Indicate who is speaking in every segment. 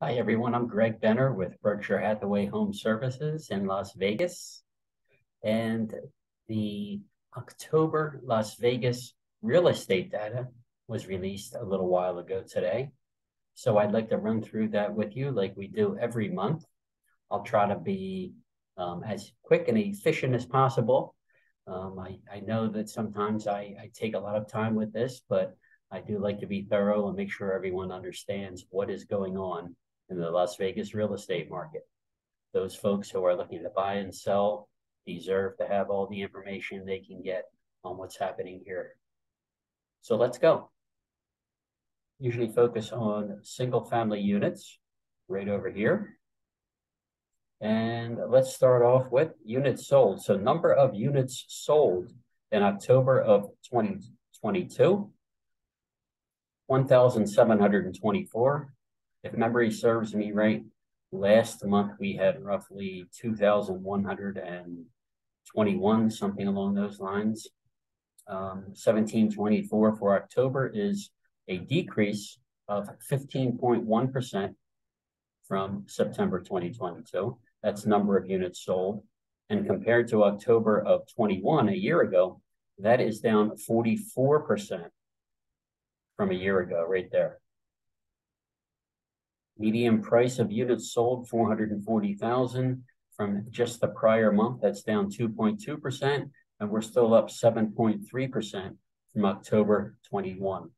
Speaker 1: Hi, everyone. I'm Greg Benner with Berkshire Hathaway Home Services in Las Vegas. And the October Las Vegas real estate data was released a little while ago today. So I'd like to run through that with you like we do every month. I'll try to be as quick and efficient as possible. I know that sometimes I take a lot of time with this, but I do like to be thorough and make sure everyone understands what is going on in the Las Vegas real estate market. Those folks who are looking to buy and sell deserve to have all the information they can get on what's happening here. So let's go. Usually focus on single family units right over here. And let's start off with units sold. So number of units sold in October of 2022, 1,724. If memory serves me right, last month we had roughly 2,121, something along those lines. 1,724 for October is a decrease of 15.1% from September 2022. That's number of units sold. And compared to October of 21, a year ago, that is down 44% from a year ago, right there. Median price of units sold, 440,000 from just the prior month. That's down 2.2%, and we're still up 7.3% from October 21.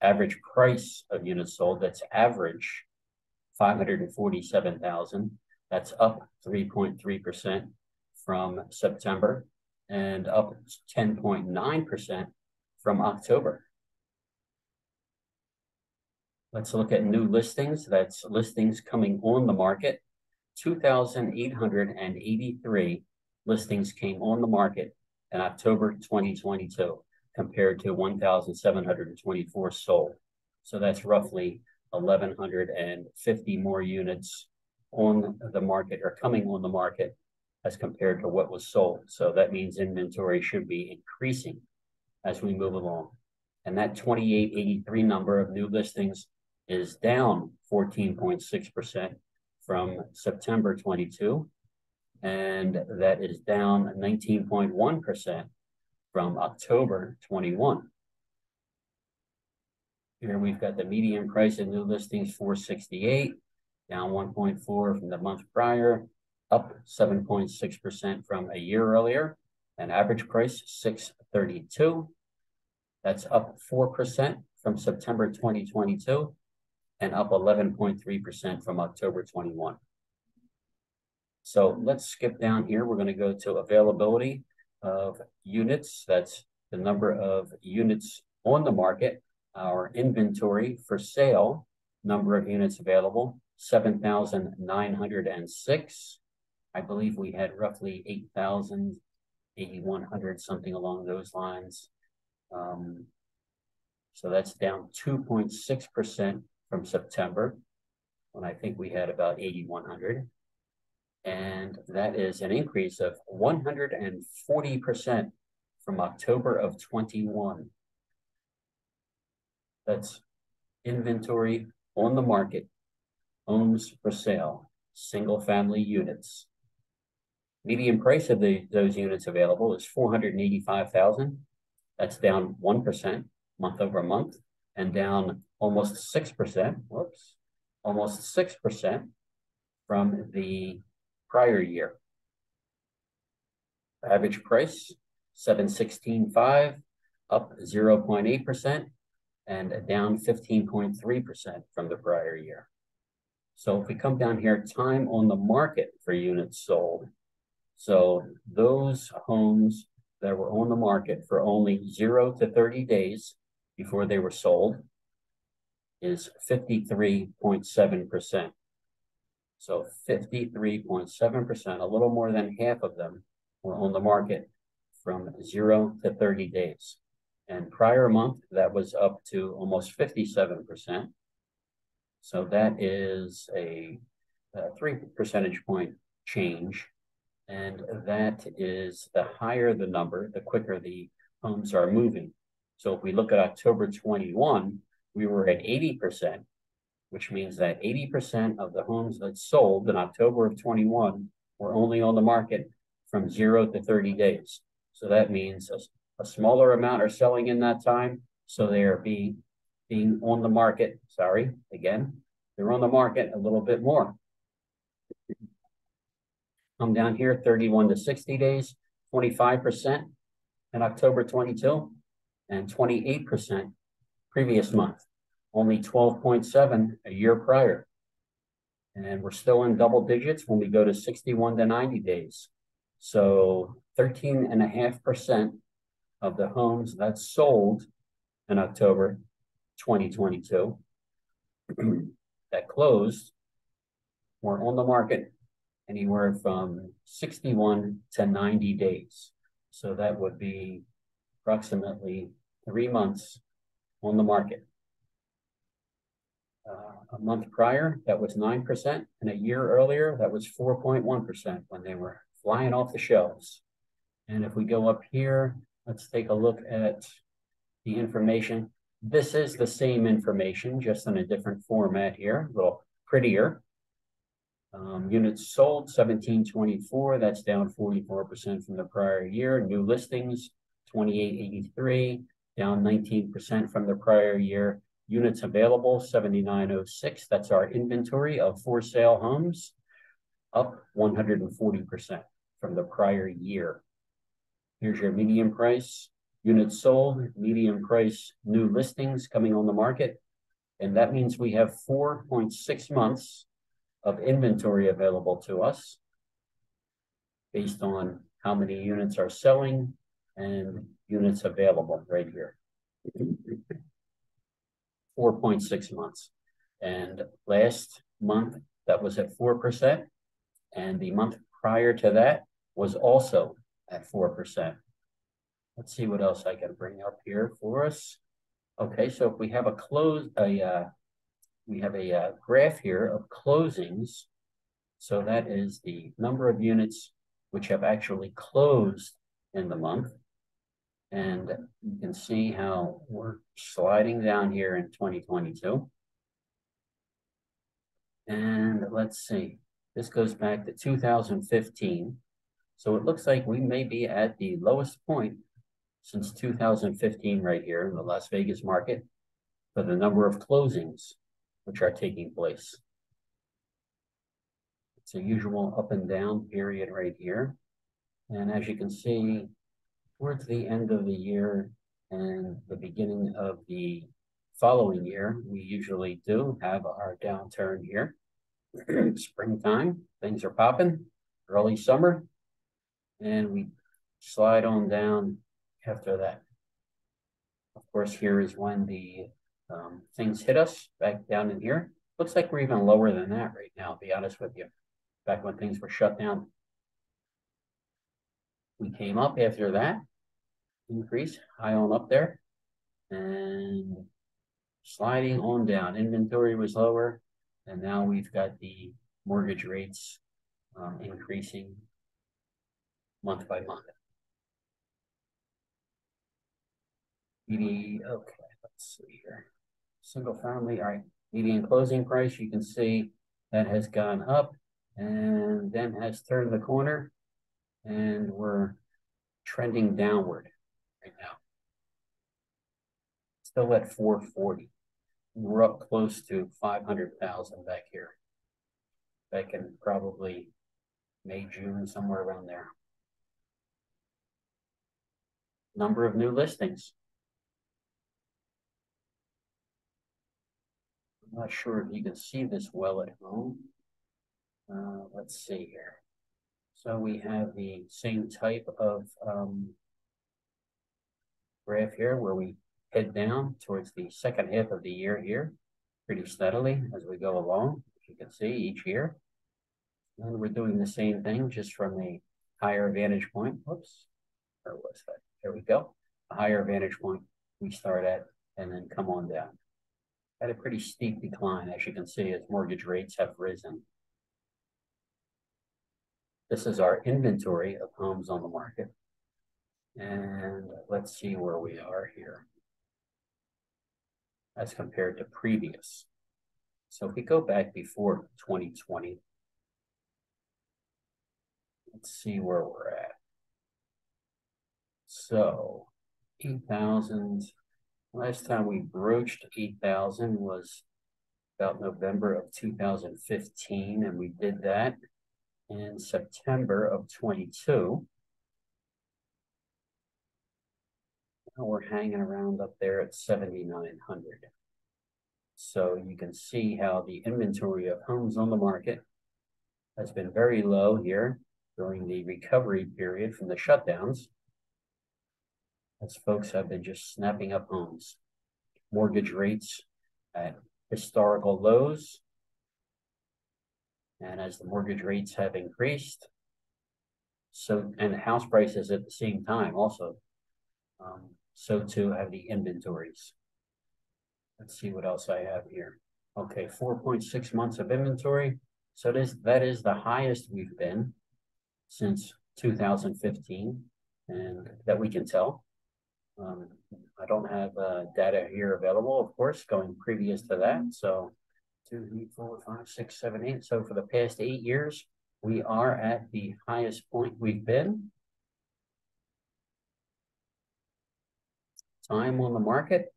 Speaker 1: Average price of units sold, that's average, 547,000. That's up 3.3% from September and up 10.9% from October. Let's look at new listings. That's listings coming on the market. 2,883 listings came on the market in October 2022 compared to 1,724 sold. So that's roughly 1,150 more units on the market or coming on the market as compared to what was sold. So that means inventory should be increasing as we move along. And that 2,883 number of new listings is down 14.6% from September 22, and that is down 19.1% from October 21. Here we've got the median price of new listings, 468, down 1.4 from the month prior, up 7.6% from a year earlier, and average price 632. That's up 4% from September 2022 and up 11.3% from October 21. So let's skip down here. We're going to go to availability of units. That's the number of units on the market. Our inventory for sale, number of units available, 7,906. I believe we had roughly 8,000, 8,100, something along those lines. So that's down 2.6% from September, when I think we had about 8,100. And that is an increase of 140% from October of 21. That's inventory on the market, homes for sale, single family units. Median price of those units available is 485,000. That's down 1% month over month and down almost 6%, almost 6% from the prior year. Average price, 716.5, up 0.8% and down 15.3% from the prior year. So if we come down here, time on the market for units sold. So those homes that were on the market for only 0 to 30 days before they were sold is 53.7%. So 53.7%, a little more than half of them were on the market from 0 to 30 days. And prior month, that was up to almost 57%. So that is a 3 percentage point change. And that is, the higher the number, the quicker the homes are moving. So if we look at October 21, we were at 80%. which means that 80% of the homes that sold in October of 21 were only on the market from 0 to 30 days. So that means a smaller amount are selling in that time. So they are being on the market. Sorry, again, they're on the market a little bit more. Come down here, 31 to 60 days, 25% in October 22, and 28% previous month, only 12.7 a year prior. And we're still in double digits when we go to 61 to 90 days. So 13.5% of the homes that sold in October 2022 that closed were on the market anywhere from 61 to 90 days. So that would be approximately 3 months on the market. A month prior, that was 9%, and a year earlier, that was 4.1% when they were flying off the shelves. And if we go up here, let's take a look at the information. This is the same information, just in a different format here, a little prettier. Units sold, 1724, that's down 44% from the prior year. New listings, 2883, down 19% from the prior year. Units available, 7906, that's our inventory of for sale homes, up 140% from the prior year. Here's your median price, units sold, median price, new listings coming on the market. And that means we have 4.6 months of inventory available to us based on how many units are selling and units available right here. 4.6 months. And last month, that was at 4%. And the month prior to that was also at 4%. Let's see what else I can bring up here for us. Okay, so if we have a graph here of closings. So that is the number of units which have actually closed in the month. And you can see how we're sliding down here in 2022. And let's see, this goes back to 2015. So it looks like we may be at the lowest point since 2015 right here in the Las Vegas market for the number of closings which are taking place. It's a usual up and down period right here. And as you can see, towards the end of the year and the beginning of the following year, we usually do have our downturn here. Springtime, things are popping, early summer, and we slide on down after that. Of course, here is when the things hit us back down in here. Looks like we're even lower than that right now, to be honest with you, back when things were shut down. We came up after that, increase, high on up there, and sliding on down. Inventory was lower, and now we've got the mortgage rates increasing month by month. Okay, let's see here. Single family, all right, median closing price, you can see that has gone up and then has turned the corner, and we're trending downward right now. Still at 440. We're up close to 500,000 back here. Back in probably May, June, somewhere around there. Number of new listings. I'm not sure if you can see this well at home. Let's see here. So we have the same type of graph here where we head down towards the second half of the year here pretty steadily as we go along, as you can see each year. And we're doing the same thing just from a higher vantage point. Whoops, where was that? There we go. A higher vantage point we start at and then come on down. Had a pretty steep decline, as you can see, as mortgage rates have risen. This is our inventory of homes on the market. And let's see where we are here as compared to previous. So if we go back before 2020, let's see where we're at. So 8,000, last time we broached 8,000 was about November of 2015, and we did that in September of 22. Now we're hanging around up there at 7,900. So you can see how the inventory of homes on the market has been very low here during the recovery period from the shutdowns, as folks have been just snapping up homes. Mortgage rates at historical lows. And as the mortgage rates have increased, so, and the house prices at the same time also, so too have the inventories. Let's see what else I have here. Okay, 4.6 months of inventory. So that is the highest we've been since 2015, and that we can tell. I don't have data here available, of course, going previous to that. So 2, 3, 4, 5, 6, 7, 8. So for the past 8 years, we are at the highest point we've been. Time on the market,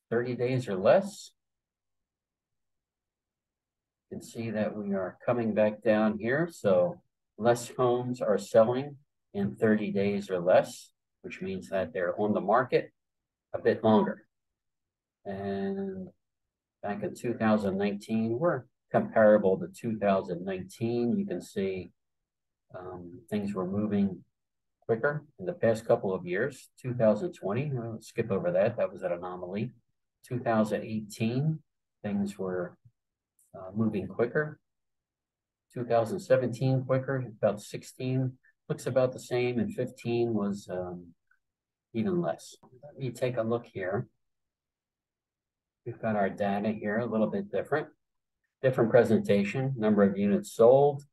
Speaker 1: 30 days or less. You can see that we are coming back down here. So less homes are selling in 30 days or less, which means that they're on the market a bit longer. And back in 2019, we're comparable to 2019. You can see things were moving quicker in the past couple of years. 2020, let's skip over that. That was an anomaly. 2018, things were moving quicker. 2017 quicker, about 16 looks about the same, and 15 was even less. Let me take a look here. We've got our data here, a little bit different presentation. Number of units sold.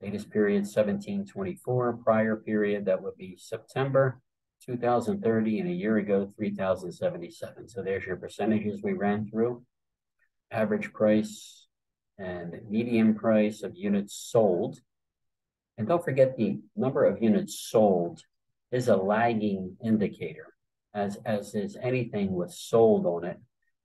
Speaker 1: Latest period 1724. Prior period, that would be September 2030, and a year ago 3,077. So there's your percentages we ran through. Average price and median price of units sold. And don't forget, the number of units sold is a lagging indicator, as is anything with sold on it,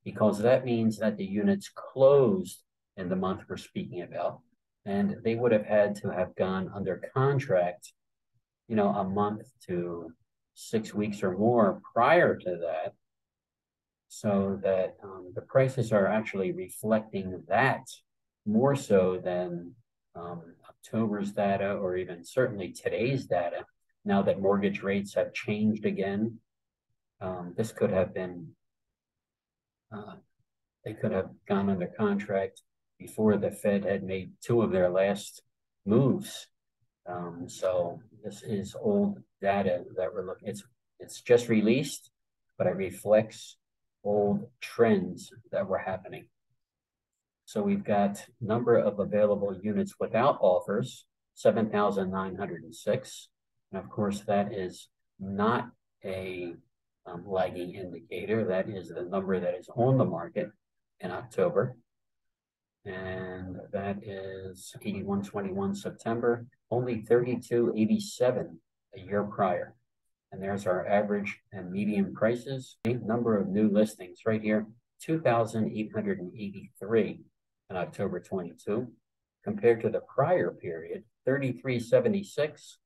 Speaker 1: because that means that the units closed in the month we're speaking about, and they would have had to have gone under contract, you know, a month to 6 weeks or more prior to that, so that the prices are actually reflecting that more so than October's data, or even certainly today's data. Now that mortgage rates have changed again, this could have been, they could have gone under contract before the Fed had made 2 of their last moves. So this is old data that we're looking. It's just released, but it reflects old trends that were happening. So we've got number of available units without offers, 7,906. And of course, that is not a lagging indicator. That is the number that is on the market in October. And that is 8121 September, only 3287 a year prior. And there's our average and median prices. Number of new listings right here, 2,883 in October 22, compared to the prior period, 3,376,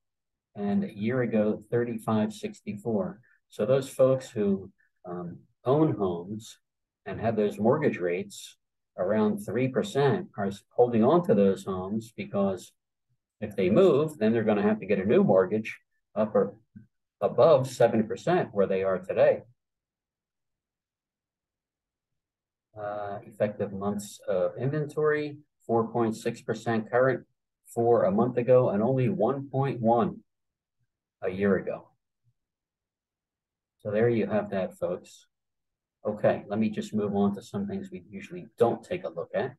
Speaker 1: and a year ago, 3,564. So those folks who own homes and have those mortgage rates around 3% are holding on to those homes, because if they move, then they're going to have to get a new mortgage up or above 7% where they are today. Effective months of inventory, 4.6% current for a month ago, and only 1.1 a year ago. So there you have that, folks. Okay, let me just move on to some things we usually don't take a look at.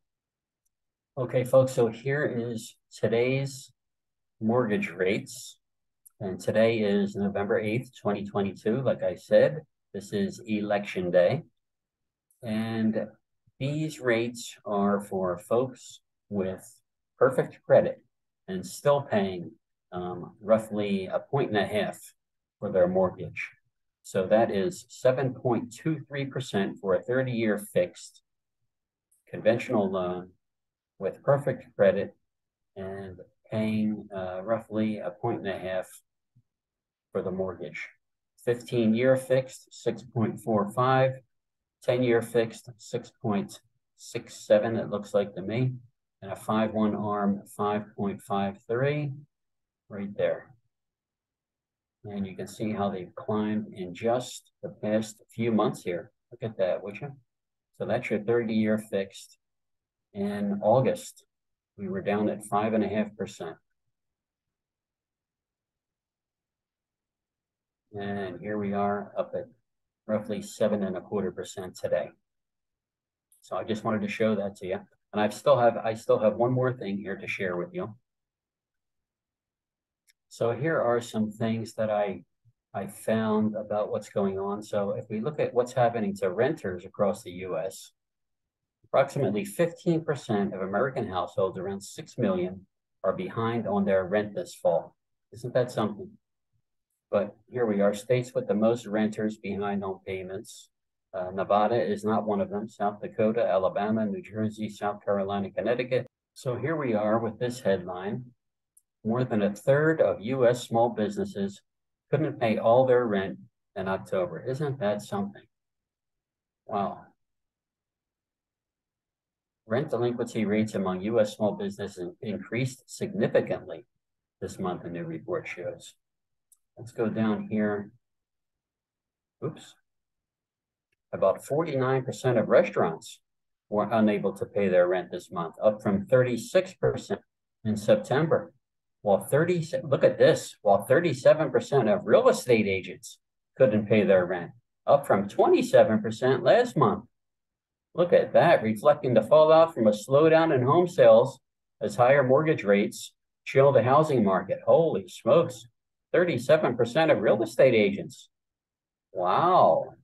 Speaker 1: Okay, folks, so here is today's mortgage rates. And today is November 8th, 2022. Like I said, this is election day. And These rates are for folks with perfect credit and still paying roughly 1.5 for their mortgage. So that is 7.23% for a 30-year fixed conventional loan with perfect credit and paying roughly 1.5 for the mortgage. 15-year fixed, 6.45, 10-year fixed, 6.67, it looks like to me, and a 5/1 arm, 5.53, right there. And you can see how they've climbed in just the past few months here. Look at that, would you? So that's your 30-year fixed. In August, we were down at 5.5%. And here we are up at roughly 7.25% today. So I just wanted to show that to you. And I still have one more thing here to share with you. So here are some things that I found about what's going on. So if we look at what's happening to renters across the U.S., approximately 15% of American households, around 6 million, are behind on their rent this fall. Isn't that something? But here we are, states with the most renters behind on payments. Nevada is not one of them. South Dakota, Alabama, New Jersey, South Carolina, Connecticut. So here we are with this headline. More than a third of U.S. small businesses couldn't pay all their rent in October. Isn't that something? Wow. Rent delinquency rates among U.S. small businesses increased significantly this month, a new report shows. Let's go down here. Oops. About 49% of restaurants were unable to pay their rent this month, up from 36% in September. While look at this, while 37% of real estate agents couldn't pay their rent, up from 27% last month. Look at that, reflecting the fallout from a slowdown in home sales as higher mortgage rates chill the housing market. Holy smokes, 37% of real estate agents. Wow,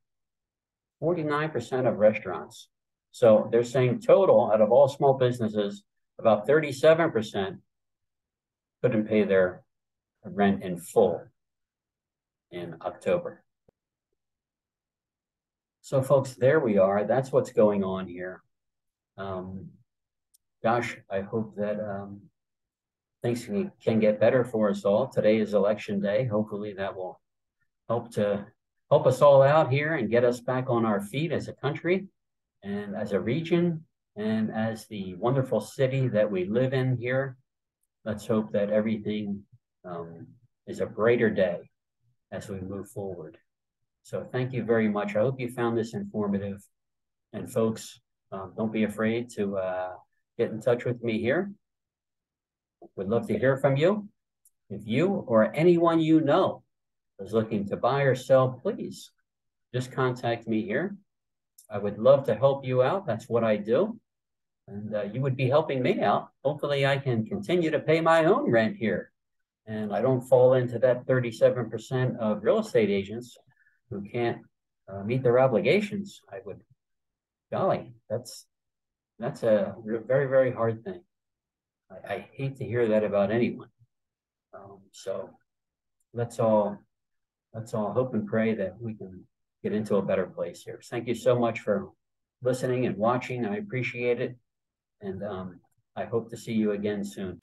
Speaker 1: 49% of restaurants. So they're saying total, out of all small businesses, about 37% couldn't pay their rent in full in October. So folks, there we are. That's what's going on here. Gosh, I hope that things can get better for us all. Today is election day. Hopefully that will help us all out here and get us back on our feet as a country and as a region and as the wonderful city that we live in here. Let's hope that everything is a brighter day as we move forward. So thank you very much. I hope you found this informative. And folks, don't be afraid to get in touch with me here. Would love to hear from you. If you or anyone you know is looking to buy or sell, please just contact me here. I would love to help you out. That's what I do. And you would be helping me out. Hopefully I can continue to pay my own rent here. And I don't fall into that 37% of real estate agents who can't meet their obligations. Golly, that's a very, very hard thing. I hate to hear that about anyone. So let's all hope and pray that we can get into a better place here. Thank you so much for listening and watching. I appreciate it. And I hope to see you again soon.